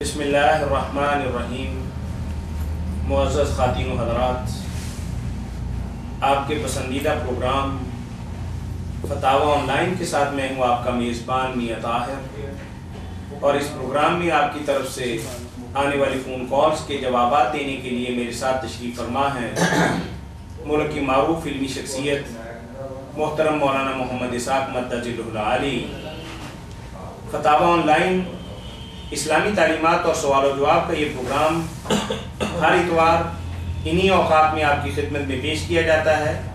बिस्मिल्लाहिर्रहमानिर्रहीम। मुअज़्ज़ज़ ख़ातीन व हज़रात, आपके पसंदीदा प्रोग्राम फतावा ऑनलाइन के साथ मैं हूँ आपका मेज़बान मियां ताहिर, और इस प्रोग्राम में आपकी तरफ से आने वाली फ़ोन कॉल्स के जवाब देने के लिए मेरे साथ तशरीफ़ फरमा हैं मुल्क की मारूफ इल्मी शख्सियत मोहतरम मौलाना मोहम्मद इसाक मद्दजिल्लुल आली। फतावा ऑनलाइन इस्लामी तालीमात और सवाल जवाब का ये प्रोग्राम हर इतवार इन्हीं औकात में आपकी खिदमत में पेश किया जाता है।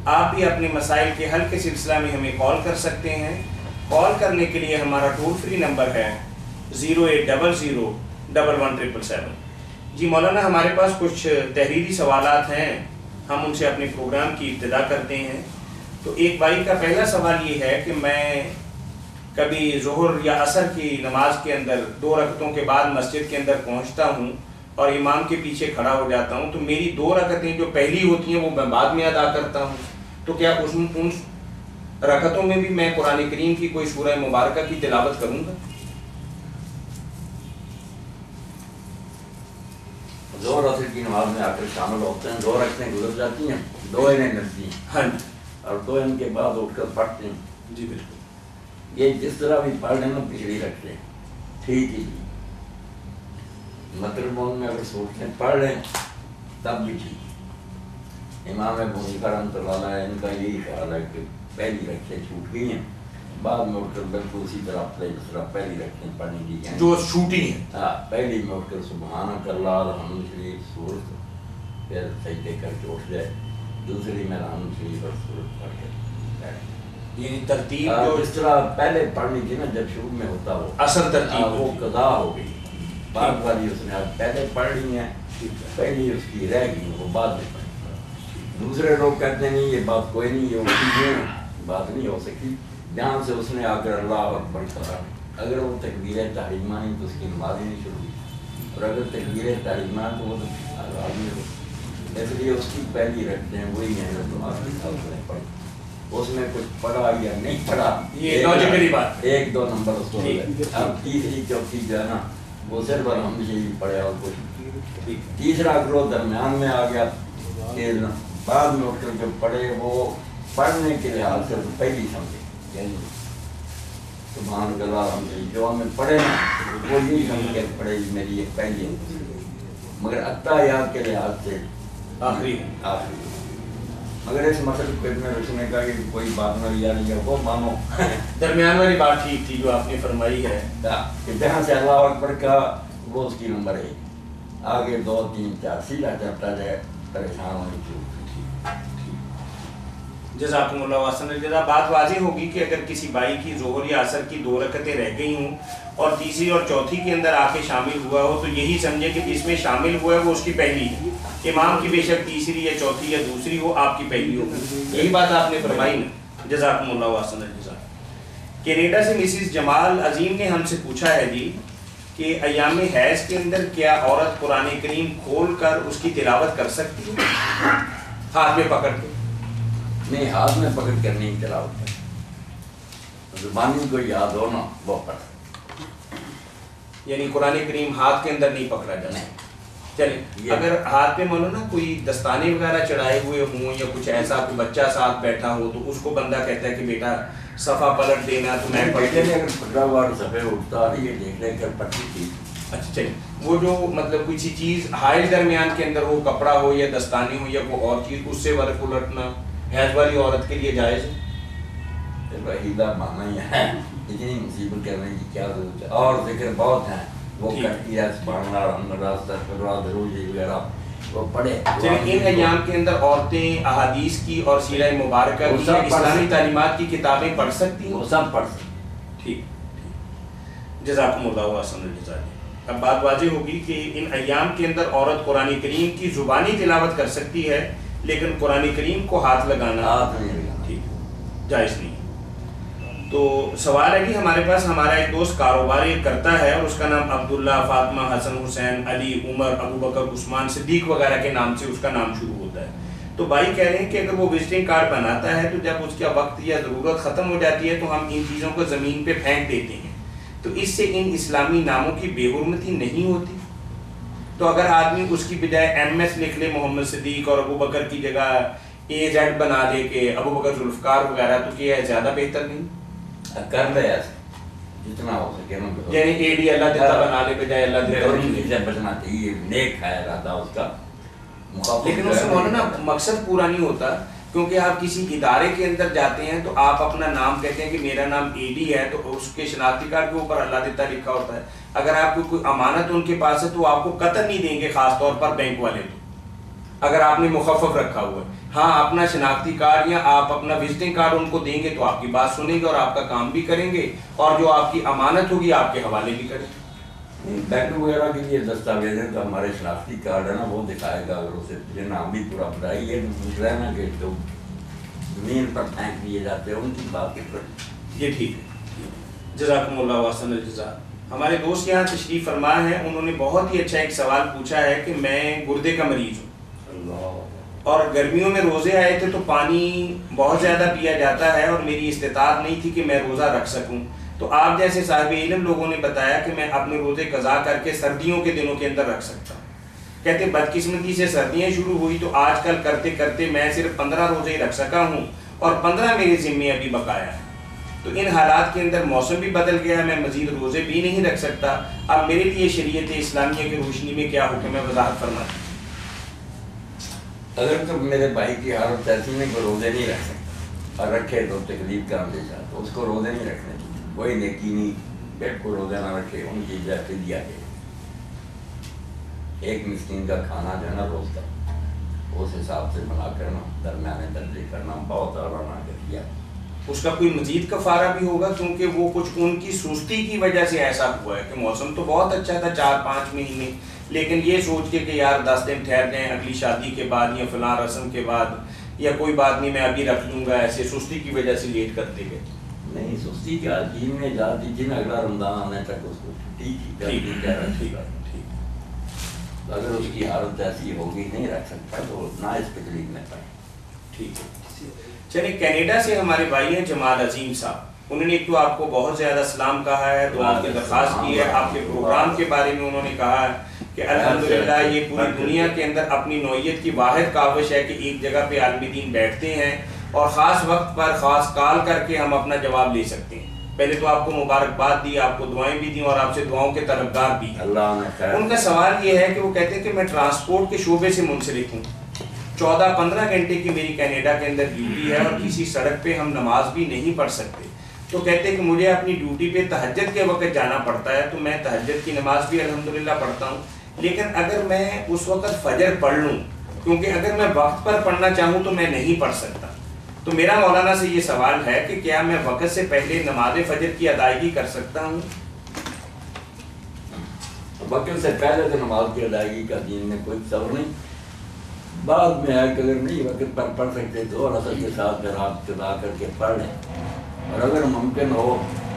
आप भी अपने मसाइल के हल के सिलसिला में हमें कॉल कर सकते हैं। कॉल करने के लिए हमारा टोल फ्री नंबर है 0800-117777। जी मौलाना, हमारे पास कुछ तहरीरी सवालात हैं, हम उनसे अपने प्रोग्राम की इब्तिदा करते हैं। तो एक भाई का पहला सवाल ये है कि मैं कभी ज़ोहर या असर की नमाज के अंदर 2 रकतों के बाद मस्जिद के अंदर पहुंचता हूं और इमाम के पीछे खड़ा हो जाता हूं, तो मेरी 2 रकतें जो पहली होती हैं वो मैं बाद में अदा करता हूं। तो क्या उन रकतों में भी मैं कुरान करीम की कोई सूरह मुबारक की तिलावत करूंगा? ज़ोहर असर की नमाज में आकर शामिल होते हैं, 2 रकतें गुजर जाती हैं, 2 इन्हें मिलती हैं। हाँ, और 2 इनके बाद उठकर पढ़ते हैं। जी बिल्कुल। ये जिस तरह भी पढ़ लेना पिछड़ी रखते हैं, ठीक ही। मतलब में अगर सोचते हैं पढ़ लें तब भी ठीक। इमाम अबू हनीफा रहमतुल्लाह अलैह इनका यही ख्याल है कि पहली रकतें छूट गई हैं, बाद में उठकर बिल्कुल उसी तरह जिस तरह पहली रकतें पढ़ने की हैं जो छूटी हैं। हाँ, पहली में उठकर सुबहानक अल्लाह रहमान शरीफ सूरत, फिर सजदे करके उठ जाए, दूसरी में रहमान शरीफ और सूरत पढ़ के ये तरतीब जो इस तरह पहले पढ़नी थी ना, जब शुरू में होता वो असल तरतीब वो कदा हो गई। बार बार उसने आज पहले पढ़ ली है, पहली उसकी रह गई, वो बाद में पढ़ी। दूसरे लोग कहते नहीं ये बात कोई नहीं, ये उसकी बात नहीं हो सकती। ध्यान से उसने आकर अल्लाह अकबर कहा, अगर वो तकबीर तहरीमा नहीं तो उसकी नमाज ही नहीं शुरू हुई, और अगर तकबीर तहरीमा तो वो तो आदमी हो, इसलिए उसकी पहली रखते हैं वही है जो आपकी साथ पढ़ी। उसमें कुछ पढ़ा या नहीं पढ़ा ये लॉजिकली बात, 1-2 नंबर उसको। अब तीसरी चौथी जो है ना वो सिर्फ हम यही पढ़े और कुछ। तीसरा ग्रोह दरम्यान में आ गया कि बाद में उठकर जो पढ़े वो पढ़ने के लिहाज से तो पहली समझे, सुभान अल्लाह जो हमें पढ़े ना वो यही समझ के पढ़े मेरी ये पहली, मगर अत्ताहियात के लिहाज से आखिरी। अगर इस मसले पे में रखने का कि कोई बात न यार ये वो मानो दरमियान वाली बात ठीक थी जो आपने फरमाई है कि जहाँ से अल्लाह अकबर का वो उसकी नंबर है, आगे 2 3 4 सीधा चलता जाए, परेशान होने की। जज़ाकुमुल्लाह हसन जज़ा। बात वाज़ेह होगी कि अगर किसी भाई की ज़ोहर या असर की 2 रकतें रह गई हों और तीसरी और चौथी के अंदर आके शामिल हुआ हो, तो यही समझे कि जिसमें शामिल हुआ है वो उसकी पहली है। इमाम की बेशक तीसरी या चौथी या दूसरी हो, आपकी पहली होगी। यही बात आपने फरमाई ना। जज़ाकुमुल्लाह हसन जज़ा। कनाडा से मिसिस जमाल अजीम ने हमसे पूछा है जी कि अयाम हैज़ के अंदर क्या औरत कुरान करीम खोल कर उसकी तिलावत कर सकती है हाथ में पकड़ के? नहीं, हाथ में पकड़ कर नहीं तिलावत है, जुबानी को याद हो ना वो पढ़, यानी कुरान करीम हाथ के अंदर नहीं पकड़ा जाए। चलिए, अगर हाथ पे मानो ना कोई दस्ताने वगैरह चढ़ाए हुए हों या कुछ ऐसा, कोई बच्चा साथ बैठा हो, तो उसको बंदा कहता है कि बेटा सफ़ा पलट देना, तो मैं पढ़ते नहीं। अगर पकड़ा हुआ सफ़े उठता ये देख लेकर पढ़ती थी। अच्छा चलिए, वो जो मतलब किसी चीज़ हाइल दरमियान के अंदर हो, कपड़ा हो या दस्ताने हो या कोई और चीज़, उससे वर्क उलटना हैज़ वाली औरत के लिए जायज़ है? हीला माना ही है, इतनी मुसीबत करने की क्या जरूरत है, और जिक्र बहुत हैं वो करती है, वो पढ़े। इन अय्याम के अंदर औरतें अहादीस की और सीरह मुबारक की इस्लामी तालीमात की किताबें पढ़ सकती हैं? वो सब पढ़ सकती। ठीक, जज़ाकुमुल्लाह हसन जज़ा। अब बात वाज़ेह होगी कि इन अय्याम के अंदर औरत कुरान करीम की ज़ुबानी तिलावत कर सकती है, लेकिन कुरान करीम को हाथ लगाना ठीक जायज़ नहीं। तो सवाल है कि हमारे पास हमारा एक दोस्त कारोबार करता है और उसका नाम अब्दुल्ला, फातिमा, हसन, हुसैन, अली, उमर, अबू बकर, उस्मान, सिद्दीक वगैरह के नाम से उसका नाम शुरू होता है। तो भाई कह रहे हैं कि अगर वो विजिटिंग कार्ड बनाता है तो जब उसका वक्त या ज़रूरत ख़त्म हो जाती है तो हम इन चीज़ों को ज़मीन पे फेंक देते हैं, तो इससे इन इस्लामी नामों की बेहुरमती नहीं होती? तो अगर आदमी उसकी बजाय MS लिख ले मोहम्मद सिद्दीक और अबू बकर की जगह AZ बना दे के अबू बकर जुल्फकार वगैरह, तो क्या ज़्यादा बेहतर नहीं? कर ले ऐसे जितना हो सके ना, यानी AD अल्लाह देता बना ले बजाय अल्लाह देता नहीं, बचना चाहिए, नेक है इरादा उसका। लेकिन उससे मौलाना मकसद पूरा नहीं होता, क्योंकि आप किसी इदारे के अंदर जाते हैं तो आप अपना नाम कहते हैं कि मेरा नाम AD है, तो उसके शनाख्ती कार्ड के ऊपर अल्लाह देता लिखा होता है। अगर आपको कोई अमानत उनके पास है तो आपको कतई नहीं देंगे, खास तौर पर बैंक वाले, तो अगर आपने मुखफ़फ़ रखा हुआ है। हाँ, अपना शनाख्ती कार्ड या आप अपना विजिटिंग कार्ड उनको देंगे तो आपकी बात सुनेंगे और आपका काम भी करेंगे, और जो आपकी अमानत होगी आपके हवाले भी करेंगे। बैंक वगैरह के लिए दस्तावेज है तो हमारे शनाख्ती कार्ड है ना, वो दिखाएगा। अगर उसे नाम भी पूरा बताइए, दूसरा है ना कि जो जमीन पर फेंक दिए जाते हैं उनकी बात कर। ये ठीक है, जज़ाकुमुल्लाह व अहसनल जज़ा। हमारे दोस्त यहाँ तशरीफ़ फरमा है, उन्होंने बहुत ही अच्छा एक सवाल पूछा है कि मैं गुर्दे का मरीज़ हूँ और गर्मियों में रोज़े आए थे तो पानी बहुत ज़्यादा पिया जाता है और मेरी इस्तिताअत नहीं थी कि मैं रोज़ा रख सकूँ। तो आप जैसे साहिब इल्म लोगों ने बताया कि मैं अपने रोज़े कज़ा करके सर्दियों के दिनों के अंदर रख सकता हूँ। कहते बदकिस्मती से सर्दियाँ शुरू हुई तो आजकल करते करते मैं सिर्फ 15 रोज़े ही रख सका हूँ और 15 मेरे ज़िम्मे अभी बकाया है। तो इन हालात के अंदर मौसम भी बदल गया, मैं मज़ीद रोज़े भी नहीं रख सकता। अब मेरे लिए शरीयत इस्लामिया की रोशनी में क्या हुक्म है, वज़ाहत फरमाएं। अगर तो मेरे भाई की हालत ऐसी नहीं को रोज़े नहीं रख सकता और रखे तो तकलीफ का अंदेशा, तो उसको रोज़े नहीं रखने चाहिए। कोई नेकी नहीं, पेट को रोज़ा ना रखे, उनकी इजाज़त दिया गया। एक मिस्कीन का खाना जो है ना रोज़ का, उस हिसाब से बना करना, दरमियाने दर्जे करना, बहुत आला ना किया। उसका कोई मजीद कफ़ारा भी होगा, क्योंकि वो कुछ उनकी सुस्ती की वजह से ऐसा हुआ है कि मौसम तो बहुत अच्छा था 4-5 महीने, लेकिन ये सोच के कि यार 10 दिन ठहर जाएं अगली शादी के बाद या फलां रस्म के बाद, या कोई बात नहीं मैं अभी रख लूँगा, ऐसे सुस्ती की वजह से लेट करते गए। नहीं, सुस्ती क्या, दीन में जा दीजिए ना, अगला रमज़ान आने तक उसको ठीक। अगर उसकी हालत ऐसी होगी नहीं रख सकता तो ना इस तकलीफ में पड़े। ठीक है, चलिए कनाडा से हमारे भाई हैं जमाल अजीम साहब, उन्होंने एक तो आपको बहुत ज़्यादा सलाम कहा है, दुआ की दरख्वास्त की है, आपके प्रोग्राम के बारे में उन्होंने कहा है कि अल्हम्दुलिल्लाह ये पूरी दुनिया के अंदर अपनी नौइयत की वाहिद काविश है कि एक जगह पे आलमी दीन बैठते हैं और ख़ास वक्त पर ख़ास कॉल करके हम अपना जवाब ले सकते हैं। पहले तो आपको मुबारकबाद दी, आपको दुआएं भी दी और आपसे दुआओं के तलबगार भी हैं। उनका सवाल ये है कि वो कहते हैं कि मैं ट्रांसपोर्ट के शोबे से मुंसलिक हूँ, 14-15 घंटे की मेरी कनाडा के अंदर ड्यूटी है और किसी सड़क पे हम नमाज भी नहीं पढ़ सकते। तो कहते हैं कि मुझे अपनी ड्यूटी पे तहज्जुद के वक्त जाना पड़ता है, तो मैं तहज्जुद की नमाज भी अल्हम्दुलिल्लाह पढ़ता हूँ, लेकिन अगर मैं उस वक्त फजर पढ़ लूँ, क्योंकि अगर मैं वक्त पर पढ़ना चाहूँ तो मैं नहीं पढ़ सकता। तो मेरा मौलाना से ये सवाल है कि क्या मैं वक्त से पहले नमाज फजर की अदायगी कर सकता हूँ? वक्त से पहले तो नमाज की अदायगी का दीन में कोई सब्र नहीं, बाद में है कि अगर नहीं वक्त पर पढ़ सकते तो और असर के साथ आप चला करके पढ़ लें, और अगर मुमकिन हो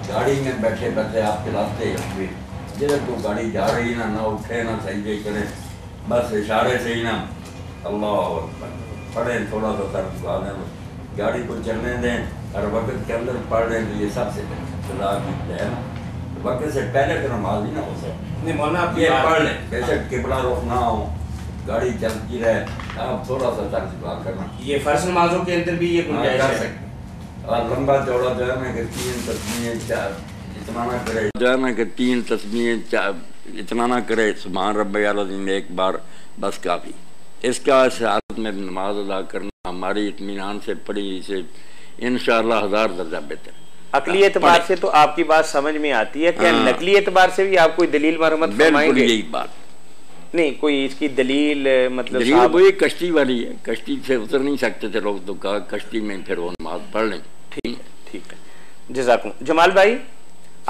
गाड़ी में बैठे बैठे आप चलाते हुए जिधर को गाड़ी जा रही ना उठे ना सजदे करें, बस इशारे से ही ना अल्लाह पढ़ें, थोड़ा सा सर झुका दें, गाड़ी को चलने दें और वक्त के अंदर पढ़ लें, तो ये सबसे सदा है ना। वक्त से पहले तो नमाज ही ना हो सकती नहीं मौलाना, आप ये पढ़ लें, बेशक किबला रुख ना हो, गाड़ी चलती रहे, आप थोड़ा सा सर झुका करना, ये फर्ज नमाजों के अंदर भी ये गुंजाइश कर है। सकते। और लंबा चौड़ा जो है ना कि 3 तस्बीहें 4 इतना ना करे, जो है ना कि 3 तस्बीहें 4 इतना ना करे, सुभान रब्बियल अज़ीम एक बार बस काफ़ी। इसका साथ में नमाज अदा करना हमारी इत्मीनान से पढ़ी से इंशाअल्लाह 1000 दर्जा बेहतर। अकली एतबार से तो आपकी बात समझ में आती है, क्या नकली एतबार से भी आप कोई दलील मरहमत फरमाएंगे? यही बात नहीं, कोई इसकी दलील मतलब दलील वही कश्ती वाली है, कश्ती से उतर नहीं सकते थे लोग, तो कहा कश्ती में फिर वो नमाज पढ़ लें। ठीक है, जज़ाकुम। जमाल भाई,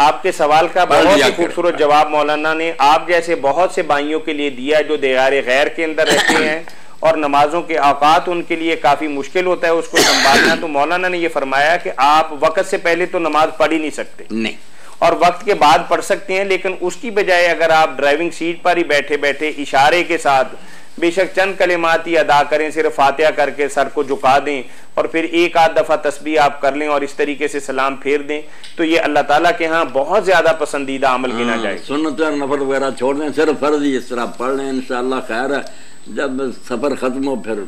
आपके सवाल का बहुत ही खूबसूरत जवाब मौलाना ने आप जैसे बहुत से भाइयों के लिए दिया जो दीवार गैर के अंदर रहते हैं और नमाजों के औकात उनके लिए काफ़ी मुश्किल होता है उसको संभालना। तो मौलाना ने यह फरमाया कि आप वक्त से पहले तो नमाज पढ़ ही नहीं सकते, नहीं, और वक्त के बाद पढ़ सकते हैं, लेकिन उसकी बजाय अगर आप ड्राइविंग सीट पर ही बैठे बैठे इशारे के साथ बेशक चंद कलिमात ही अदा करें, सिर्फ फातिहा करके सर को झुका दें और फिर एक आध दफ़ा तस्बीह आप कर लें और इस तरीके से सलाम फेर दें, तो ये अल्लाह ताला के यहाँ बहुत ज़्यादा पसंदीदा अमल गिना जाए। सुन्नत और नफल वगैरह छोड़ दें, सिर्फ फर्ज ही इस तरह पढ़ लें, इंशाअल्लाह खैर है। जब सफ़र ख़त्म हो फिर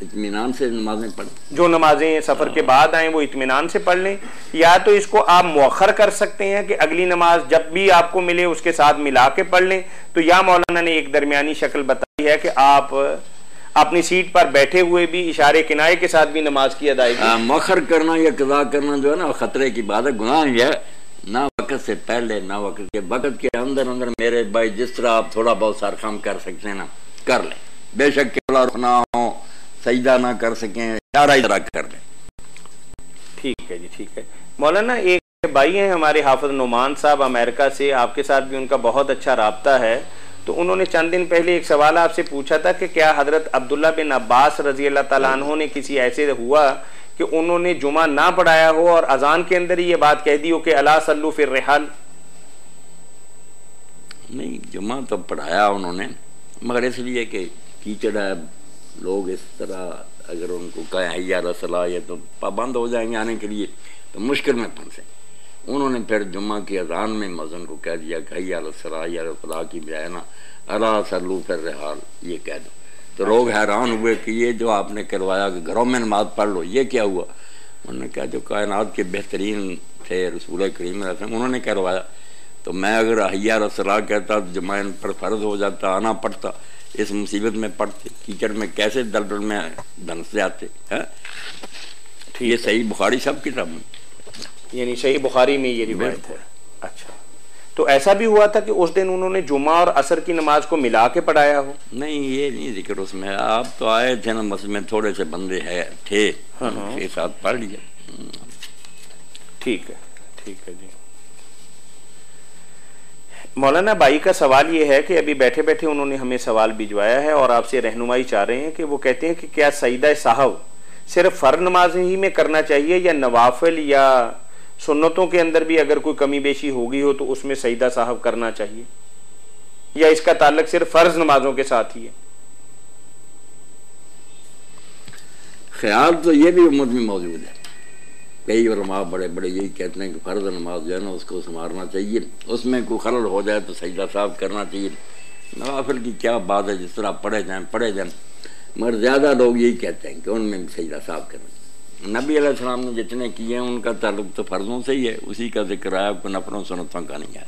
इत्मीनान से नमाजें पढ़ें। जो नमाजें सफ़र के बाद आएँ वो इत्मीनान से पढ़ लें, या तो इसको आप मुअख्खर कर सकते हैं कि अगली नमाज जब भी आपको मिले उसके साथ मिला के पढ़ लें। तो या मौलाना ने एक दरमियानी शक्ल बताई है कि आप अपनी सीट पर बैठे हुए भी इशारे किनारे के साथ भी नमाज की अदायगी। मुअख्खर करना या कज़ा करना जो है ना खतरे की बात है, गुनाह है। ना वक्त से पहले ना वक्त के अंदर अंदर मेरे भाई जिस तरह आप थोड़ा बहुत सार काम कर सकते हैं ना कर लें, बेशक किबला रुखना हो, सजदा ना कर सकें, सारा इधर कर लें। ठीक है जी, ठीक है। मौलाना एक भाई हैं हमारे हाफिज नुमान साहब अमेरिका से, आपके साथ भी उनका बहुत अच्छा राब्ता है। तो उन्होंने चंद दिन पहले एक सवाल आपसे पूछा था कि क्या हजरत अब्दुल्ला बिन अब्बास रजी अल्लाह तआला अन्हु ने किसी ऐसे हुआ कि उन्होंने जुमा ना पढ़ाया हो और अजान के अंदर ही ये बात कह दी हो कि अला सल्लू फिर रिहाल? नहीं, जुमा तो पढ़ाया उन्होंने, मगर इसलिए कि कीचड़ है, लोग इस तरह अगर उनको कहें हैया अला सलाह ये तो पाबंद हो जाएंगे आने के लिए, तो मुश्किल में फंसे। उन्होंने फिर जुम्मा की अजान में मौज़िन को कह दिया कि हैया अला सलाह या फलाह की बजाय ना अला सल्लू फिर रिहाल ये कह दो। तो लोग हैरान हुए कि ये जो आपने करवाया कि घरों में नमाज पढ़ लो, ये क्या हुआ? उन्होंने कहा जो कायनात के बेहतरीन थे रसूल करीम उन्होंने करवाया, तो मैं अगर हैया अला सलाह कहता तो जुम्मा पर फ़र्ज हो जाता, आना पड़ता, इस मुसीबत में पड़ते, कीचड़ में कैसे दलदल में धंस जाते हैं। ये सही बुखारी सब किताब में, यानी सही बुखारी में ये रिवायत है। अच्छा, तो ऐसा भी हुआ था कि उस दिन उन्होंने जुमा और असर की नमाज को मिला के पढ़ाया हो? नहीं, ये नहीं जिक्र उसमें। आप तो आए थे ना मस्जिद में, थोड़े से बंदे है थे, 6-7 पढ़ लिया। ठीक है, ठीक है जी। मौलाना भाई का सवाल ये है कि अभी बैठे बैठे उन्होंने हमें सवाल भिजवाया है और आपसे रहनुमाई चाह रहे हैं कि वो कहते हैं कि क्या सईदा साहब सिर्फ फर्ज नमाज ही में करना चाहिए या नवाफिल या सुन्नतों के अंदर भी अगर कोई कमी बेशी होगी हो तो उसमें सईदा साहब करना चाहिए, या इसका ताल्लुक सिर्फ फर्ज नमाजों के साथ ही है? ख्याल तो ये भी उम्मत में मौजूद है, कई उलमा बड़े बड़े यही कहते हैं कि फ़र्ज नमाज जो है ना उसको संवारना चाहिए, उसमें कोई खलल हो जाए तो सजदा साहब करना चाहिए। नवाफिल की क्या बात है, जिस तरह पढ़े जाएं, मगर ज़्यादा लोग यही कहते हैं कि उनमें सजदा साहब करना। नबी अलैहिस्सलाम ने जितने किए हैं उनका ताल्लुक तो फ़र्जों से ही है, उसी का जिक्र आया, आपको नफलों सुन्नतों का नहीं है।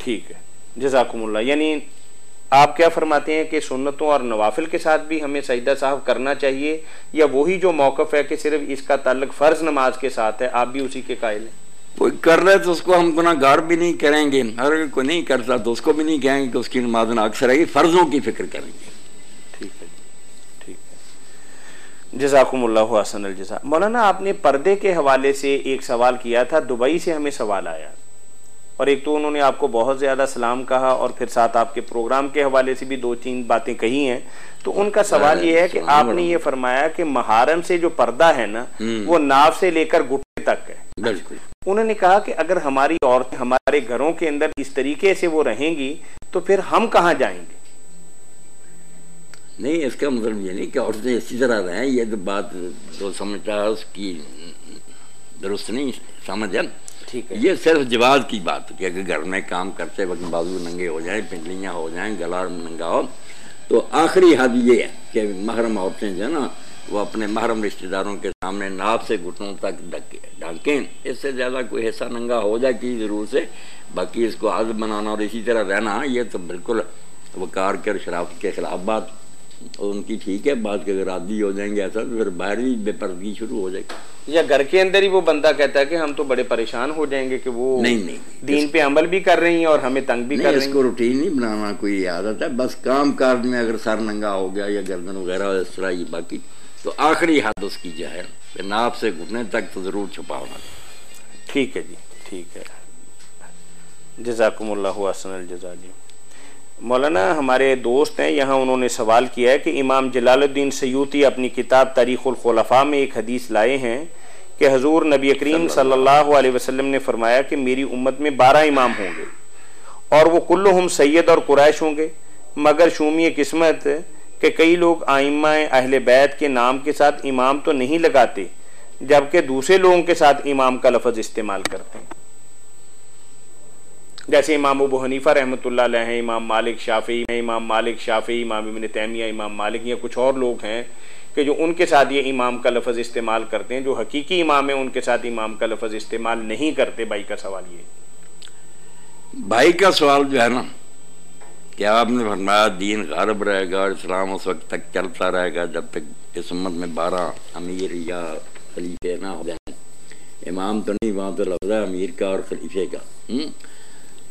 ठीक है, जज़ाकुमुल्लाह। यानी आप क्या फरमाते हैं कि सुन्नतों और नवाफिल के साथ भी हमें सजदा साहब करना चाहिए, या वही जो मौक़िफ़ है कि सिर्फ इसका ताल्लुक फ़र्ज नमाज के साथ है, आप भी उसी के कायल हैं? कोई कर रहे तो उसको हम गुनाहगार भी नहीं करेंगे, अगर कोई नहीं करता तो उसको भी नहीं कहेंगे कि उसकी नमाज ना अक्सर रहेगी, फ़र्जों की फिक्र करेंगे। ठीक है, ठीक है, जज़ाकुमुल्लाहु अहसनल जज़ा। मौलाना आपने पर्दे के हवाले से एक सवाल किया था, दुबई से हमें सवाल आया, और एक तो उन्होंने आपको बहुत ज़्यादा सलाम कहा और फिर साथ आपके प्रोग्राम के हवाले से भी 2-3 बातें कही हैं। तो उनका सवाल ये है कि आपने ये फरमाया कि महारम से जो पर्दा है ना वो नाव से लेकर घुटने तक है। बिल्कुल। उन्होंने कहा कि अगर हमारी औरतें हमारे घरों के अंदर इस तरीके से वो रहेंगी तो फिर हम कहाँ जाएंगे? नहीं, इसका मतलब ये नहीं कि औरतें इसी तरह रहें, ये तो बात जो समझता है उसकी दुरुस्त नहीं समझ है। ठीक है, ये सिर्फ जवाब की बात कि अगर घर में काम करते वक्त बाजू नंगे हो जाएं, पिंडलियाँ हो जाएं, गला नंगा हो, तो आखिरी हद ये है कि महरम औरतें जो है ना वो अपने महरम रिश्तेदारों के सामने नाप से घुटनों तक ढकें, इससे ज़्यादा कोई हिस्सा नंगा हो जाए की ज़रूर से, बाकी इसको हद बनाना और इसी तरह रहना ये तो बिल्कुल वकार के और शराफत के खिलाफ बात उनकी ठीक है। बात के अगर आदि हो जाएंगे ऐसा तो फिर बाहर भी बेपर्दगी शुरू हो जाएगी, या घर के अंदर ही वो बंदा कहता है कि हम तो बड़े परेशान हो जाएंगे कि वो नहीं दीन पे अमल भी कर रही हैं और हमें तंग भी कर रही हैं। इसको रूटीन नहीं बनाना कोई आदत है, बस काम काज में अगर सर नंगा हो गया या गर्दन वगैरह इस तरह ही, बाकी तो आखिरी हद उसकी जो है नाप से घुटने तक तो ज़रूर छुपाना। ठीक है जी, ठीक है, जज़ाकुमुल्लाहु अहसनल जज़ा जी। मौलाना हमारे दोस्त हैं यहाँ, उन्होंने सवाल किया है कि इमाम जलालुद्दीन सयूती अपनी किताब तारीख़ुल खुलफ़ा में एक हदीस लाए हैं कि हजूर नबी करीम सल्लल्लाहु अलैहि वसल्लम ने फरमाया कि मेरी उम्मत में 12 इमाम होंगे और वो कुल्लुहुम सैयद और कुरैश होंगे, मगर शूमी किस्मत कि कई लोग आइम्मा अहले बैत के नाम के साथ इमाम तो नहीं लगाते, जबकि दूसरे लोगों के साथ इमाम का लफ्ज इस्तेमाल करते हैं। जैसे इमाम अबू हनीफा रहमतुल्लाह अलैह हैं, इमाम मालिक शाफी, इमाम इब्न तैमिया, इमाम मालिक, या कुछ और लोग हैं कि जो उनके साथ ये इमाम का लफ्ज इस्तेमाल करते हैं। जो हकीकी इमाम है उनके साथ इमाम का लफ्ज इस्तेमाल नहीं करते। भाई का सवाल ये, भाई का सवाल जो है ना, क्या आपने फरमाया दीन गायब रहेगा और इस्लाम उस वक्त तक चलता रहेगा जब तक इस उम्मत में 12 अमीर या खलीफे ना हो जाए। इमाम तो नहीं, वहाँ तो लफ्ज़ है अमीर का और खलीफे का।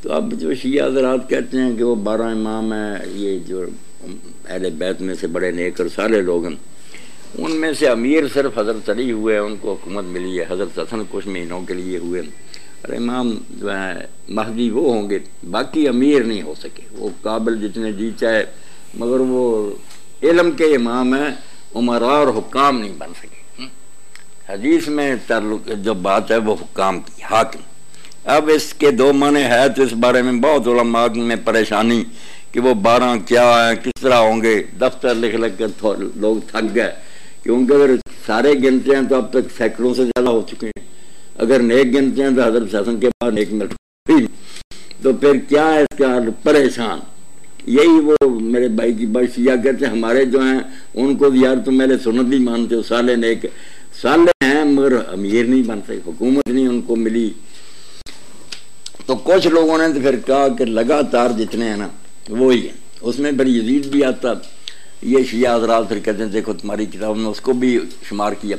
तो अब जो शिया हज़रात कहते हैं कि वो 12 इमाम हैं, ये जो अहले बैत में से बड़े नेक और साले लोग हैं, उनमें से अमीर सिर्फ हज़रत अली हुए हैं, उनको हुकूमत मिली है। हज़रत हसन कुछ महीनों के लिए हुए, और इमाम जो है महदी वो होंगे, बाकी अमीर नहीं हो सके। वो काबिल जितने जी चाहे, मगर वो इल्म के इमाम हैं, उमरा और हुक्काम नहीं बन सके। हदीस में ताल्लुक जो बात है वो हुक्काम की, हाकिम। अब इसके दो माने है, तो इस बारे में बहुत उलमा में परेशानी कि वो 12 क्या है, किस तरह होंगे। दफ्तर लिख कर लोग थक गए, क्योंकि अगर सारे गिनते हैं तो अब तक सैकड़ों से ज़्यादा हो चुके हैं। अगर नेक गिनते हैं तो हज़रत हसन के बाद नेक मिल, तो फिर क्या है इसका परेशान। यही वो मेरे भाई की बात शिया कहते हैं, हमारे जो हैं उनको यार तुम मेरे सुन्नत नहीं मानते हो, साले नेक साले हैं मगर अमीर नहीं बन सके, हुकूमत नहीं उनको मिली। तो कुछ लोगों ने तो फिर कहा कि लगातार जितने हैं ना वो ही है, उसमें फिर यजीद भी आता। ये शिया हज़रात फिर कहते हैं देखो तुम्हारी किताब में उसको भी शुमार किया।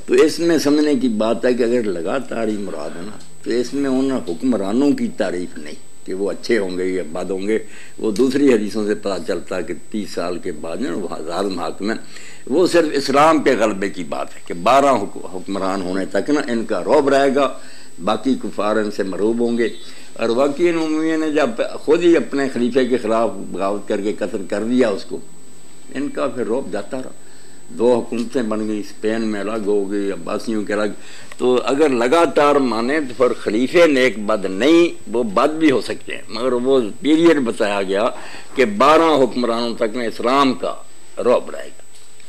तो इसमें समझने की बात है कि अगर लगातार ही मुराद है ना, तो इसमें उन हुक्मरानों की तारीफ नहीं कि वो अच्छे होंगे या बद होंगे। वो दूसरी हदीसों से पता चलता कि 30 साल के बाद में वो ज़ालिम हाकिम है। वो सिर्फ इस्लाम के गलबे की बात है कि 12 हुक्मरान होने तक ना इनका रौब रहेगा, बाकी कुफार इनसे मरूब होंगे। और वाकई उम्मीद ने जब खुद ही अपने खलीफे के खिलाफ बगावत करके कत्ल कर दिया उसको, इनका फिर रौब जाता रहा। 2 हुकूमतें बन गई, स्पेन में अलग हो गई, अब्बासियों के अलग। तो अगर लगातार माने तो फिर खलीफे नेक बद नहीं, वो बद भी हो सकते हैं, मगर वो पीरियड बताया गया कि 12 हुक्मरानों तक में इस्लाम का रौब रहेगा।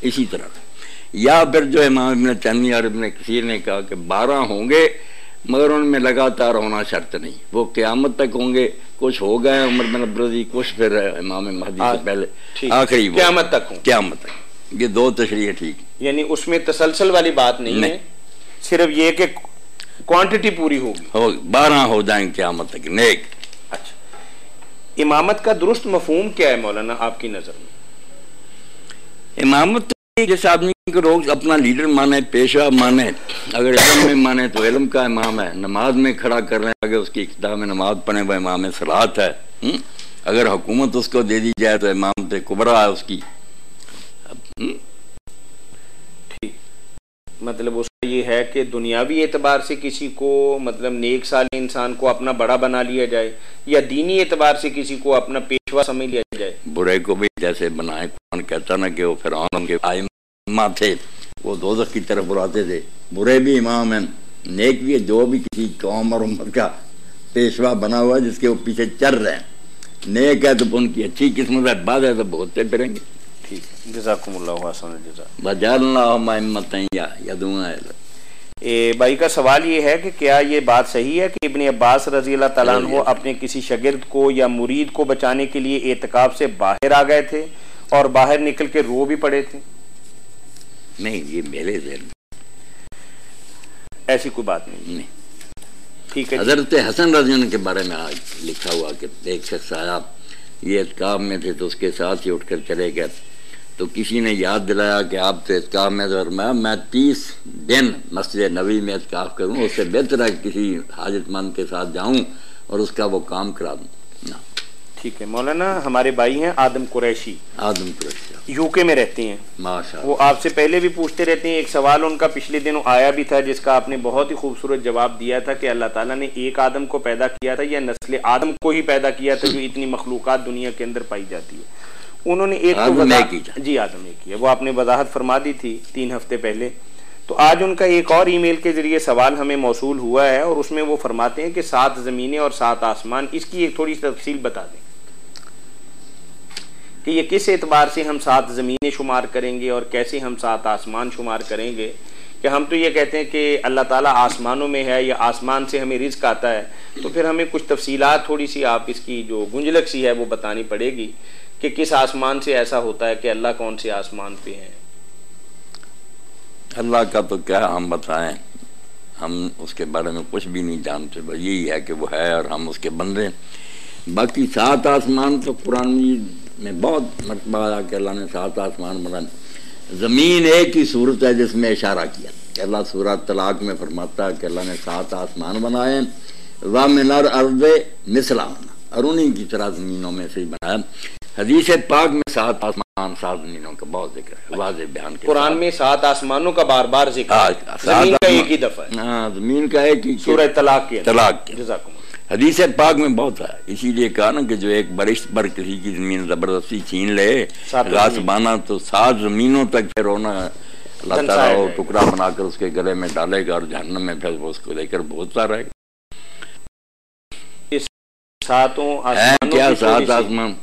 इसी तरह या फिर जो इमाम इब्न तैमिया और इब्न कसीर ने कहा कि 12 होंगे, मगर उनमें लगातार होना शर्त नहीं, वो क़यामत तक होंगे। कुछ हो गए उमर बिन अब्दुल अज़ीज़, कुछ फिर इमाम महदी से पहले, आखिरी क़यामत तक हों, क़यामत तक। ये 2 तशरीह ठीक, यानी उसमें तसलसल वाली बात नहीं है, सिर्फ ये कि क्वांटिटी पूरी होगी, 12 हो जाएंगे क़यामत तक नेक। अच्छा, इमामत का दुरुस्त मफहूम क्या है मौलाना आपकी नज़र में? इमामत जिस आदमी को लोग अपना लीडर माने, पेशवा माने, अगर इल्म में माने तो इल्म का इमाम है, नमाज में खड़ा करने लगे उसकी इक़्तिदा में नमाज पढ़े वह इमाम सलात है। अगर हुकूमत उसको दे दी जाए तो इमाम पे कुबरा है उसकी। ठीक, मतलब उसका ये है कि दुनियावी एतबार से किसी को, मतलब नेक साले इंसान को अपना बड़ा बना लिया जाए, या दीनी एतबार से किसी को अपना पेशवा समझ लिया जाए। बुरे को भी जैसे बनाए, कुरान कहता ना कि वो फिरौन उनके आइम्मा थे, वो दोज़ख की तरफ बुलाते थे। बुरे भी इमाम हैं, नेक भी है, जो भी किसी कौम और उम्मत का पेशवा बना हुआ है जिसके वो पीछे चल रहे हैं, नेक है तो उनकी अच्छी किस्मत है, बाद है तो भोगते फिरेंगे। ठीक, जज़ाकुमुल्लाहु हसन जज़ा। वजअलनाहुम अइम्मतन यहदूना। भाई का सवाल ये है कि क्या ये बात सही है कि इब्न अब्बास रज़ी अल्लाह तआला अन्हु अपने किसी शागिर्द को या मुरीद को बचाने के लिए एतकाफ से बाहर आ गए थे और बाहर निकल के रो भी पड़े थे? नहीं, ये मेरे ज़हन ऐसी कोई बात नहीं। ठीक है। हज़रत हसन रज़ी अल्लाह के बारे में आज लिखा हुआ कि एक शख्स आया, ये एतकाफ में थे तो उसके साथ ही उठकर चले गए, तो किसी ने याद दिलाया कि आप तो एतकाफ में, और मैं 30 दिन मस्जिद नबी में एतकाफ करूँ, उससे बेहतर है किसी हाजतमंद के साथ जाऊँ और उसका वो काम करा दूँ ना। ठीक है मौलाना, हमारे भाई हैं आदम कुरैशी, यूके में रहते हैं माशाअल्लाह। वो आपसे पहले भी पूछते रहते हैं। एक सवाल उनका पिछले दिनों आया भी था जिसका आपने बहुत ही खूबसूरत जवाब दिया था कि अल्लाह ताला ने एक आदम को पैदा किया था या नस्ल आदम को ही पैदा किया था जो इतनी मखलूकात दुनिया के अंदर पाई जाती है। उन्होंने एक तो जी आदम एक ही है, वो आपने वजाहत फरमा दी थी 3 हफ्ते पहले। तो आज उनका एक और ईमेल के जरिए सवाल हमें मौसूल हुआ है और उसमें वो फरमाते हैं कि 7 ज़मीनें और 7 आसमान, इसकी एक थोड़ी सी तफसील बता दें कि ये किस एतबार से हम 7 ज़मीनें शुमार करेंगे और कैसे हम 7 आसमान शुमार करेंगे। कि हम तो ये कहते हैं कि अल्लाह ताला आसमानों में है या आसमान से हमें रिज़्क़ आता है, तो फिर हमें कुछ तफसीलात थोड़ी सी आप इसकी जो गुंजलक सी है वो बतानी पड़ेगी कि किस आसमान से ऐसा होता है कि अल्लाह कौन से आसमान पे हैं। अल्लाह का तो क्या हम बताएं, हम उसके बारे में कुछ भी नहीं जानते, बस यही है कि वो है और हम उसके बंदे। बाकी 7 आसमान तो कुरान में बहुत मरतबा आया कि अल्लाह ने 7 आसमान बनाए। ज़मीन एक ही सूरत है जिसमें इशारा किया कि अल्लाह सूरत तलाक में फरमाता है कि अल्लाह ने 7 आसमान बनाए, व मिनर अर्ज़ मिसला, और उन्हीं की तरह ज़मीनों में से ही बनाया। हदीस पाक में 7 आसमान 7 ज़मीनों का बहुत जिक्र है, वाज़ेह बयान के कुरान में 7 आसमानों का बार बार जिक्र है, ज़मीन का एक ही दफा है। हाँ, ज़मीन का एक ही, सूरह तलाक के जज़ाकुमुल्लाह हदीस पाक में बहुत है। इसीलिए कहा ना कि जो एक बरिश्त पर किसी की ज़मीन ज़बरदस्ती छीन ले गासबाना, तो 7 ज़मीनों तक फिर होना अल्लाह ताला वो टुकड़ा बनाकर उसके गले में डालेगा और जहन्नम में फिर वो उसको लेकर भोजता रहेगा। क्या 7 आसमान,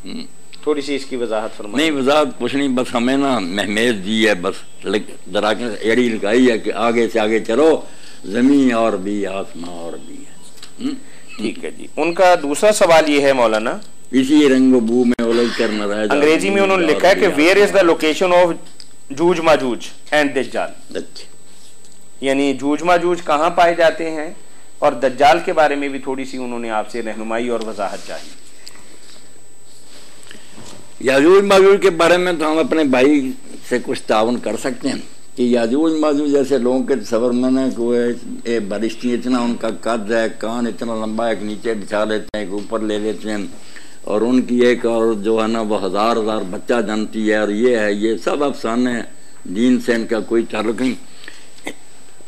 थोड़ी सी इसकी वजाहत फरमाइए। नहीं, वजाहत कुछ नहीं, बस हमें ना महमेज दी है, बस जरा एड़ी लगाई है कि आगे से आगे चलो, ज़मीन और भी आसमान और भी है। ठीक है जी। उनका दूसरा सवाल ये है मौलाना, इसी रंगो बू में उलझ कर न रह जाओ। अंग्रेजी में उन्होंने लिखा है कि where is the location of जूज माजूज एंड दज्जाल, यानी जूज माजूज कहाँ पाए जाते हैं, और दज्जाल के बारे में भी थोड़ी सी उन्होंने आपसे रहनुमाई और वजाहत चाहिए। याजूज माजूज के बारे में तो हम अपने भाई से कुछ ताउन कर सकते हैं कि याजूज माजूज जैसे लोगों के तस्वर में ना कोई बरिश्ती इतना उनका कद है, कान इतना लंबा है, एक नीचे बिछा लेते हैं, एक ऊपर ले लेते हैं, और उनकी एक और जो है ना वो 1000 बच्चा जानती है, और ये है, ये सब अफसाने हैं, दीन से इनका कोई ताल्लुक नहीं।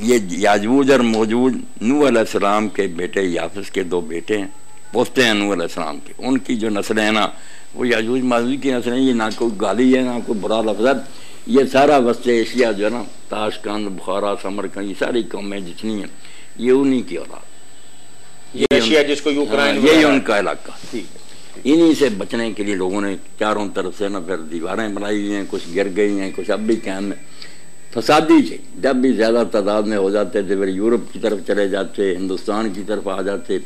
ये याजूज और मौजूद नूह अलैहिस्सलाम के बेटे याफिस के 2 बेटे हैं, पोस्ते हैं नूह अलैहिस्सलाम के, उनकी जो नस्लें हैं ना वो याजूज माजूज की नस्लें। ये ना कोई गाली है ना कोई बुरा लफ्ज़ है, ये सारा वस्त एशिया जो है ना, ताशकंद, बुखारा, समरकंद, ये सारी कौमें जितनी हैं ये उन्हीं की औलाद, ये एशिया जिसको यूक्रेन, यही उनका इलाका। इन्हीं से बचने के लिए लोगों ने चारों तरफ से ना फिर दीवारें बनाई हुई हैं, कुछ गिर गई हैं, कुछ अब भी कैम में। फसादी थे, जब भी ज़्यादा तादाद में हो जाते थे फिर यूरोप की तरफ चले जाते, हिंदुस्तान की तरफ आ जाते।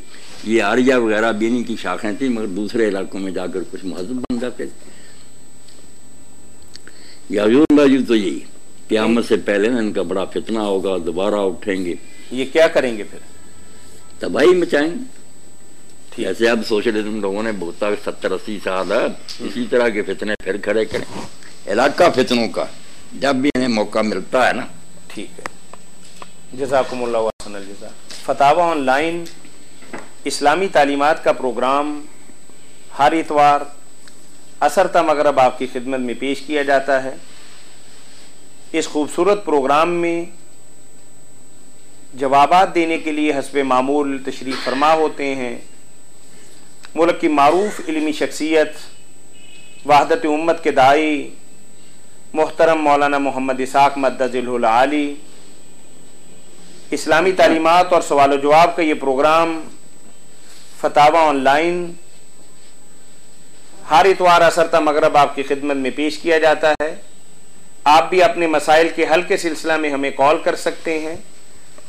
ये आर्या वगैरह भी इन्हीं की शाखें थी, मगर दूसरे इलाकों में जाकर कुछ महज़ब बन जाते थे। याजूज माजूज तो यही क़यामत से पहले ना इनका बड़ा फितना होगा, दोबारा उठेंगे। ये क्या करेंगे फिर? तबाही मचाएंगे। जैसे अब सोशलिज्म लोगों ने भोगता 70-80 साल है, इसी तरह के फितने फिर खड़े करें, इलाका फितनों का, जब भी इन्हें मौका मिलता है ना। ठीक है, जज़ाकुमुल्लाह व अहसनल जज़ा। फतावा ऑनलाइन इस्लामी तालीमात का प्रोग्राम हर इतवार असर ता मगरब आपकी खिदमत में पेश किया जाता है। इस खूबसूरत प्रोग्राम में जवाबात देने के लिए हस्बे मामूल तशरीफ़ फरमा होते हैं मुल्क की मारूफ इल्मी शख्सियत, वहदत उम्मत के दाई मोहतरम मौलाना मोहम्मद इसाक मद्दज़िलहुल आली। इस्लामी तालीमात और सवाल जवाब का ये प्रोग्राम फतावा ऑनलाइन हर इतवार असर ता मगरब आपकी खिदमत में पेश किया जाता है। आप भी अपने मसाइल के हल के सिलसिला में हमें कॉल कर सकते हैं।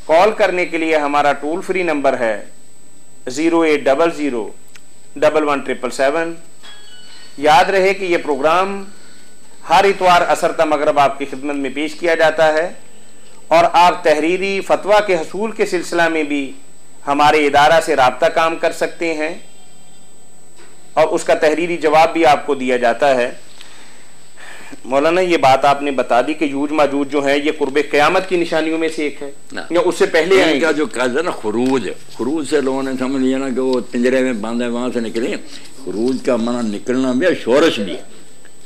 कॉल करने के लिए हमारा टोल फ्री नंबर है 0800-117777। याद रहे कि यह प्रोग्राम हर इतवार असर ता मगरब आपकी खिदमत में पेश किया जाता है, और आप तहरीरी फतवा के हसूल के सिलसिला में भी हमारे इदारा से राब्ता काम कर सकते हैं, और उसका तहरीरी जवाब भी आपको दिया जाता है। मौलाना ये बात आपने बता दी कि यूज माजूज जो है ये कुर्बे क़यामत की निशानियों में से एक है, या उससे पहले इनका जो कहते ना खुरूज से लोगों ने समझ लिया ना कि वो पिंजरे में बांधे वहां से निकले। खुरूज का माना निकलना भी है, शोरश भी है।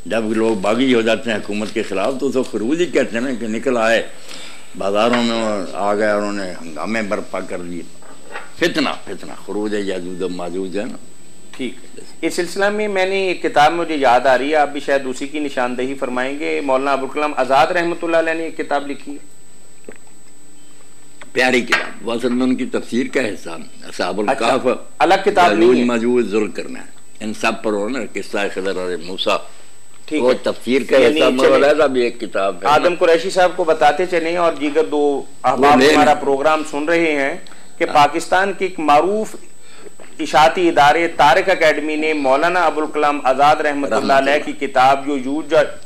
जब लोग बागी हो जाते हैं हुकूमत के खिलाफ तो खुरूज ही कहते हैं ना कि निकल आए, बाजारों में आ गए और उन्होंने हंगामे बर्पा कर दिए। फितना खुरूज है, याजूज माजूज है ना। ठीक है, इस सिलसिला में मैंने एक किताब मुझे याद आ रही है, आप भी शायद उसी की निशानदेही फरमाएंगे। मौलाना अबुल कलाम आज़ाद रहमतुल्लाह अलैह ने एक किताब लिखी है, प्यारी किताब, वो असल में उनकी तफसीर का हिस्सा, असहाबुल कहफ अलग किताब नहीं है, मजूद ज़ुल्म करना है, इन सब पर होना किस्सा खिज़र और मूसा, ठीक वो है, तफसीर का हिस्सा मौलाना भी एक किताब है। आदम कुरैशी साहब को बताते चले और दीगर दो अहबाब हमारा प्रोग्राम सुन रहे हैं कि पाकिस्तान के एक मारूफ इशाती इदारे तारिक अकेडमी ने मौलाना अबुल कलाम आज़ाद रहमतुल्लाह अलैह की किताब जो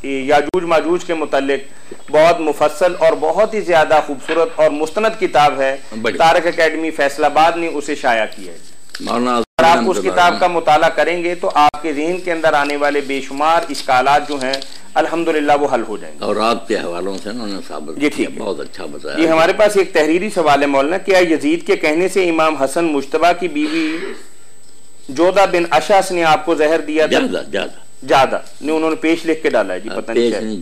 याजूज माजूज के मुतालिक बहुत मुफस्सल और बहुत ही ज्यादा खूबसूरत और मुस्तनद किताब है, तारिक अकेडमी फैसलाबाद ने उसे शाया की है। अगर आप उस किताब का मुताला करेंगे तो आपके ज़हन के अंदर आने वाले बेशुमार इश्कालात जो हैं अल्हम्दुलिल्लाह वो हल हो जाएंगे। और आपके हवालों से उन्होंने साबित जी ठीक, बहुत अच्छा बताया। ये हमारे पास एक तहरीरी सवाल है मौलाना, क्या यजीद के कहने से इमाम हसन मुश्तबा की बीवी जोधा बिन अशस ने आपको जहर दिया था? ज्यादा ने उन्होंने पेश लिख के डाला है जी, पता नहीं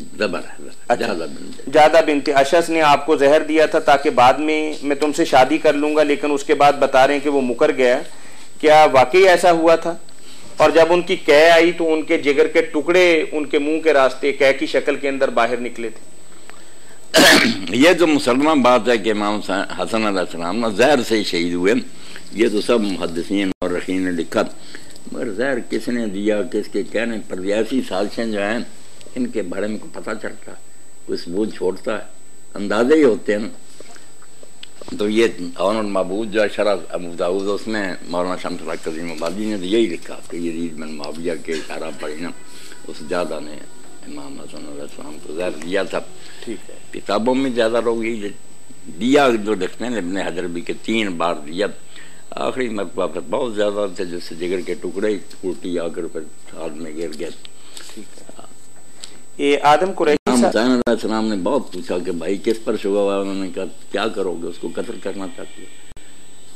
ज्यादा बिनते अशस ने आपको जहर दिया था ताकि बाद में मैं तुमसे शादी कर लूंगा, लेकिन उसके बाद बता रहे हैं कि वो मुकर गया। क्या वाकई ऐसा हुआ था? और जब उनकी कै आई तो उनके जिगर के टुकड़े उनके मुंह के रास्ते कै की शक्ल के अंदर बाहर निकले थे? ये जो मुसलमान बात है कि इमाम हसन अलैहिस्सलाम ना जहर से ही शहीद हुए, ये तो सब मुहद्दिसीन और रखीन ने लिखा, मगर जहर किसने दिया, किसके कहने पर ऐसी साजिशें जो हैं इनके बारे में को पता चलता है, कोई सबूत छोड़ता है, अंदाजे ही होते हैं। तो ये औन मबूद जो शरह अबू दाऊद उसमें मौलाना शम्स कज़ीम आबादी ने तो यही लिखा कि यजीद बिन मुआविया के इशारा पर ही ना उस ज़्यादा ने इमाम हसन अलैहिस्सलाम को जहर दिया था। ठीक है, किताबों में ज़्यादा लोग यही दिया जो लिखते हैं, इब्ने हजर भी के 3 बार दिया, आखिरी मरतबा फिर बहुत ज़्यादा थे जिससे जिगर के टुकड़े उल्टी आकर फिर हाथ में गिर गए। ठीक है, ये आदम कुरैशी सलाम ने बहुत पूछा कि भाई किस पर शुबा हुआ, उन्होंने कहा क्या करोगे, उसको कत्ल करना चाहती है,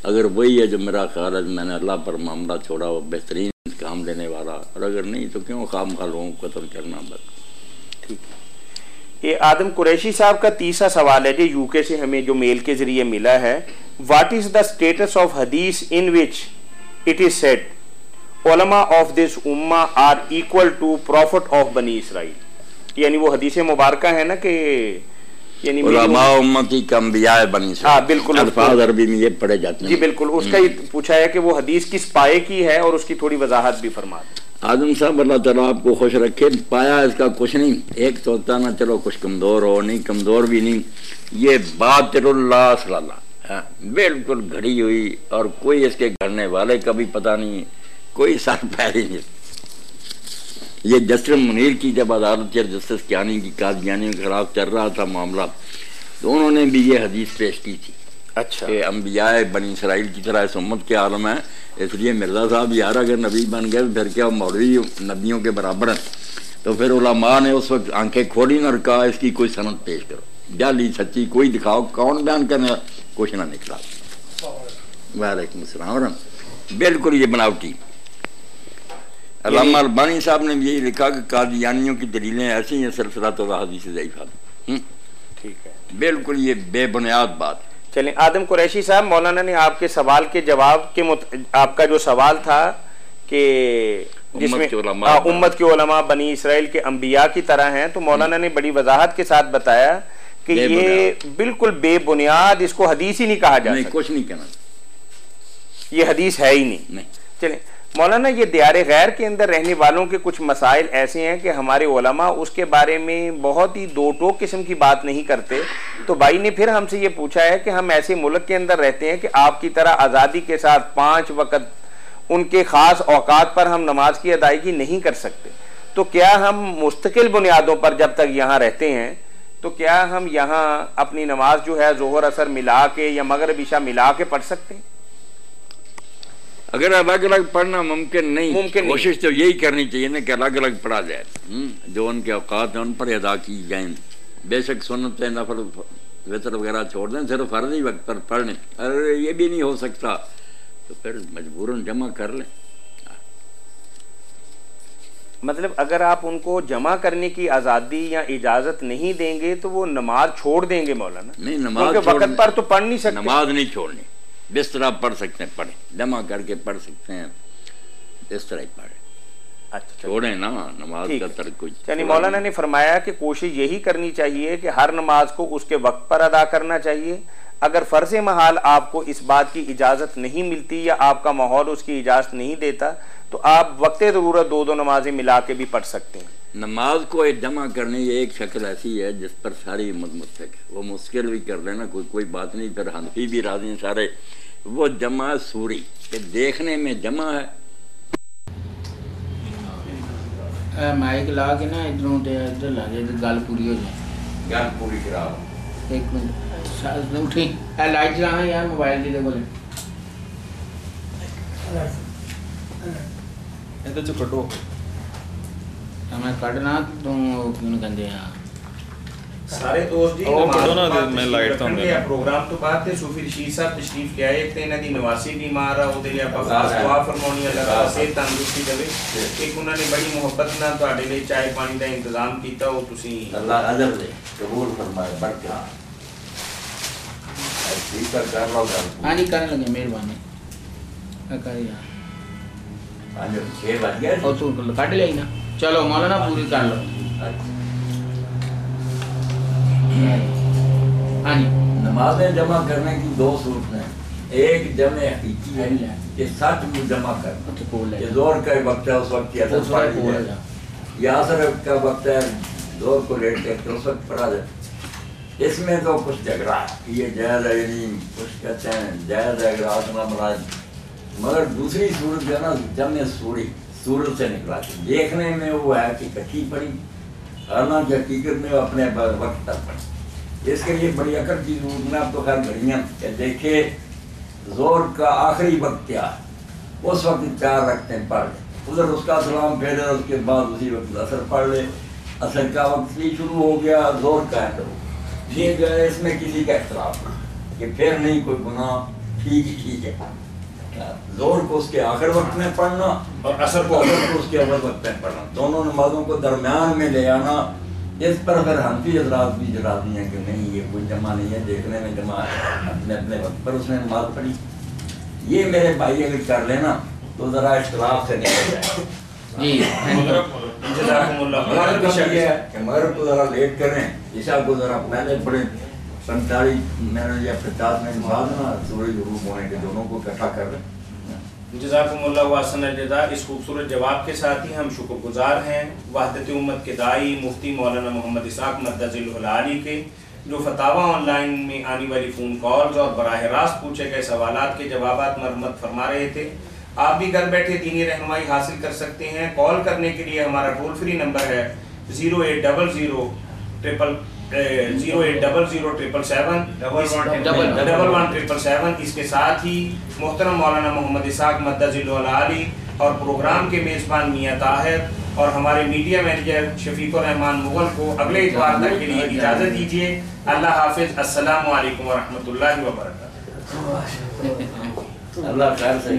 अगर वही है जो मेरा ख्याल है मैंने अल्लाह पर मामला छोड़ा वो बेहतरीन काम देने वाला, और अगर नहीं तो क्यों खाम खा लोगों को कत्ल करना। बस ठीक है, ये आदम कुरैशी साहब का तीसरा सवाल है जो यूके से हमें जो मेल के जरिए मिला है, what is the status of हदीस in which it is said उलमा ऑफ दिस उम्मा are equal to prophet of बनी इसराइल, यानी वो हदीस मुबारका है ना कि यानी उलमा उम्मती का अंबिया बनी इसराइल। हाँ बिल्कुल, अल्फाज अरबी में ये पढ़े जाते हैं। जी बिल्कुल, उसका ही पूछा है कि वो हदीस किस पाए की है और उसकी थोड़ी वजाहत भी फरमा दें। आदम साहब अल्लाह ताला आपको खुश रखे, पाया इसका कुछ नहीं, एक तो होता ना चलो कुछ कमजोर हो, नहीं कमजोर भी नहीं, ये बातिल्लाह सल्लल्लाह बिल्कुल घड़ी हुई और कोई इसके घड़ने वाले का भी पता नहीं, कोई साथ पैर ही नहीं। ये जस्टिस मुनीर की जब अदालत या जस्टिस कियानी की कादियानियों के खिलाफ चल रहा था मामला, तो उन्होंने भी ये हदीस पेश की थी। अच्छा, कि अंबियाए बनी इसराइल की तरह इस उम्मत के आलम है, इसलिए मिर्जा साहब यार अगर नबी बन गए फिर क्या मौलवी नबियों के बराबर है। तो फिर उलमा ने उस वक्त आंखें खोली और कहा इसकी कोई सनद पेश करो, जाली सच्ची कोई दिखाओ, कौन बयान करने, कुछ ना निकला। वालेकुम सलाम। बिल्कुल ये बनावटी। अल्लामा अलबानी साहब ने यही लिखा कि कादियानियों की दलीलें ऐसी हैं सिलसिला तो हदीस ज़ईफ़ा। ठीक है, बिल्कुल ये बेबुनियाद बात। चलें, आदम कुरैशी साहब, मौलाना ने आपके सवाल के जवाब के आपका जो सवाल था कि जिसमें उम्मत के उलमा बनी इसराइल के अंबिया की तरह हैं, तो मौलाना ने बड़ी वजाहत के साथ बताया कि ये बिल्कुल बेबुनियाद, इसको हदीस ही नहीं कहा जा सकता, कुछ नहीं कहना, ये हदीस है ही नहीं। चलें मौलाना, ये दियारे गैर के अंदर रहने वालों के कुछ मसाइल ऐसे हैं कि हमारे उलमा उसके बारे में बहुत ही दो टोक किस्म की बात नहीं करते। तो भाई ने फिर हमसे ये पूछा है कि हम ऐसे मुल्क के अंदर रहते हैं कि आपकी तरह आज़ादी के साथ 5 वक्त उनके ख़ास औकात पर हम नमाज की अदायगी नहीं कर सकते, तो क्या हम मुस्तकिल बुनियादों पर जब तक यहाँ रहते हैं तो क्या हम यहाँ अपनी नमाज जो है ज़ोहर असर मिला के या मगरिब इशा मिला के पढ़ सकते हैं? अगर अलग अलग पढ़ना मुमकिन नहीं, कोशिश तो यही करनी चाहिए ना कि अलग अलग पढ़ा जाए, जो उनके औकात हैं उन पर अदा की जाए। बेशक सुन्नत नफल वितर वगैरह छोड़ दें, सिर्फ फर्जी वक्त पर पढ़ लें। अरे ये भी नहीं हो सकता तो फिर मजबूरन जमा कर लें। मतलब अगर आप उनको जमा करने की आज़ादी या इजाज़त नहीं देंगे तो वो नमाज छोड़ देंगे मौलाना? नहीं, नमाज वक्त पर तो पढ़ नहीं सकते। नमाज नहीं छोड़नी, बिस्तरा पढ़ सकते हैं, पढ़े जमा करके पढ़ सकते हैं, बिस्तरा ही पढ़े। अच्छा, छोड़े ना नमाज का तर्क कुछ। यानी मौलाना ने फरमाया कि कोशिश यही करनी चाहिए कि हर नमाज को उसके वक्त पर अदा करना चाहिए, अगर फ़र्ज़ महाल आपको इस बात की इजाज़त नहीं मिलती या आपका माहौल उसकी इजाज़त नहीं देता तो आप वक्त ज़रूरत दो नमाजें मिला के भी पढ़ सकते हैं। नमाज को एक जमा करने की एक शक्ल ऐसी है जिस पर सारी उम्मत मुस्तक है। वो मुश्किल भी कर लेना कोई बात नहीं, फिर हनफी भी राजी हैं सारे। वो जमा सूरी कि देखने में जमा है। माइक ला के ना इधरों ते इधर ला दे, गल पूरी हो जाए। गल पूरी करा एक मिनट उठी लाइट चलाना यार मोबाइल की देखो ਇਹਦੇ ਚ ਕੱਢੋ। मैं कटना तू क्यों कहते हैं ਸਾਰੇ ਦੋਸਤ ਜੀ ਉਹ ਕੱਢੋ ਨਾ, ਨਮਾਜ਼ ਮੈਂ ਲਾਈਟ ਤਾਂ ਰੱਖਣਗੇ। ਦੇਣਾ। ਪ੍ਰੋਗਰਾਮ ਤੋਂ ਬਾਅਦ ਤੇ ਸੂਫੀ ਰਸ਼ੀਦ ਸਾਹਿਬ ਤਸ਼ਰੀਫ ਲਿਆਏ। ਇੱਕ ਤੇ ਇਹਨਾਂ ਦੀ ਨਿਵਾਸੀ ਬਿਮਾਰ ਆ, ਉਹਦੇ ਲਈ ਆਪਾਂ ਖਾਸ ਦੁਆ ਫਰਮਾਉਣੀ ਹੈ, ਅੱਲਾਹ ਤਾਲਾ ਸਿਹਤ ਤੰਦਰੁਸਤੀ ਦੇਵੇ। ਇੱਕ ਉਹਨਾਂ ਨੇ ਬੜੀ ਮੁਹੱਬਤ ਨਾਲ ਤੁਹਾਡੇ ਲਈ ਚਾय ਪਾਣੀ ਦਾ ਇੰਤਜ਼ਾਮ ਕੀਤਾ, ਉਹ ਤੁਸੀਂ अल्लाह अजर दे कबूल फरमाए बरकत ठीक कर लो गल। हाँ जी करने लगे मेहरबानी कर यार। आज 6 बज गए। और तू कट लिया ना, चलो मौलाना पूरी कर लो। हाँ जी नमाजें जमा करने की दो सूरतें हैं। एक जमे हकीकी है कि सच में जमा करना, ये जोर का वक्त है उस वक्त की असर पड़ जाए, या असर का वक्त है जोर को लेट करके उस वक्त पड़ा जाए। इसमें तो कुछ झगड़ा है, ये जायज़ है नहीं, कुछ कहते हैं जायज़ है रात ना मराज। मगर दूसरी सूरत जो है ना जमे सूरी सूरत से निकला, देखने में वो है कि कच्ची पड़ी, हालांकि हकीकत में वो अपने वक्त तक पड़ी। इसके लिए बड़ी अकड़ की जरूरत है। अब तो खैर घड़ियाँ देखे जोर का आखिरी वक्त क्या है, उस वक्त प्यार रखते हैं पढ़ ले, उधर उसका सलाम फेरे, उसके बाद उसी वक्त असर पढ़ ले। असर का वक्त भी शुरू हो गया, जोर का है ये जो है इसमें किसी का इख्तलाफ नहीं कि फिर नहीं कोई गुनाह, ठीक है। जोर को उसके आखिर वक्त में पढ़ना और असर को उसके अव्वल वक्त में पढ़ना, दोनों नमाजों को दरमियान में ले आना। इस पर फिर हनफी हजरात भी जराती हैं कि नहीं ये कोई जमा नहीं है, देखने में जमा है, अपने अपने वक्त पर उसने नमाज पढ़ी। ये मेरे भाई अगर कर लेना तो ज़रा इख्तलाफ से निकल जाए जी। मगर को ज़रा लेट करें, ईशा को ज़रा पहले पढ़े 45 मिनट या 50 मिनट बाद ना सूरज गुरूब होने के दोनों को इकट्ठा कर लें। जज़ाकुमुल्लाह व अहसन जज़ा। इस खूबसूरत जवाब के साथ ही हम शुक्रगुजार हैं वहदत उम्मत के दाई मुफ्ती मौलाना मोहम्मद इसाक मद्दज़िल्लुल आली के, जो फतावा ऑनलाइन में आने वाली फ़ोन कॉल्स और बराह रास्त पूछे गए सवालात के जवाबात मरम्मत फरमा रहे थे। आप भी घर बैठे दीनी रहनुमाई हासिल कर सकते हैं। कॉल करने के लिए हमारा टोल फ्री नंबर है 0800 777 इसके साथ ही मोहतरम मौलाना मोहम्मद इसाक मद्दज़िल्लुल आली और प्रोग्राम के मेज़बान मियां ताहिर और हमारे मीडिया मैनेजर शफीकुर रहमान मुगल को अगले इतवार तक के लिए इजाज़त दीजिए। अल्लाह हाफिज़। अस्सलामु अलैकुम व रहमतुल्लाहि व बरकातुहू। अल्लाह खैर से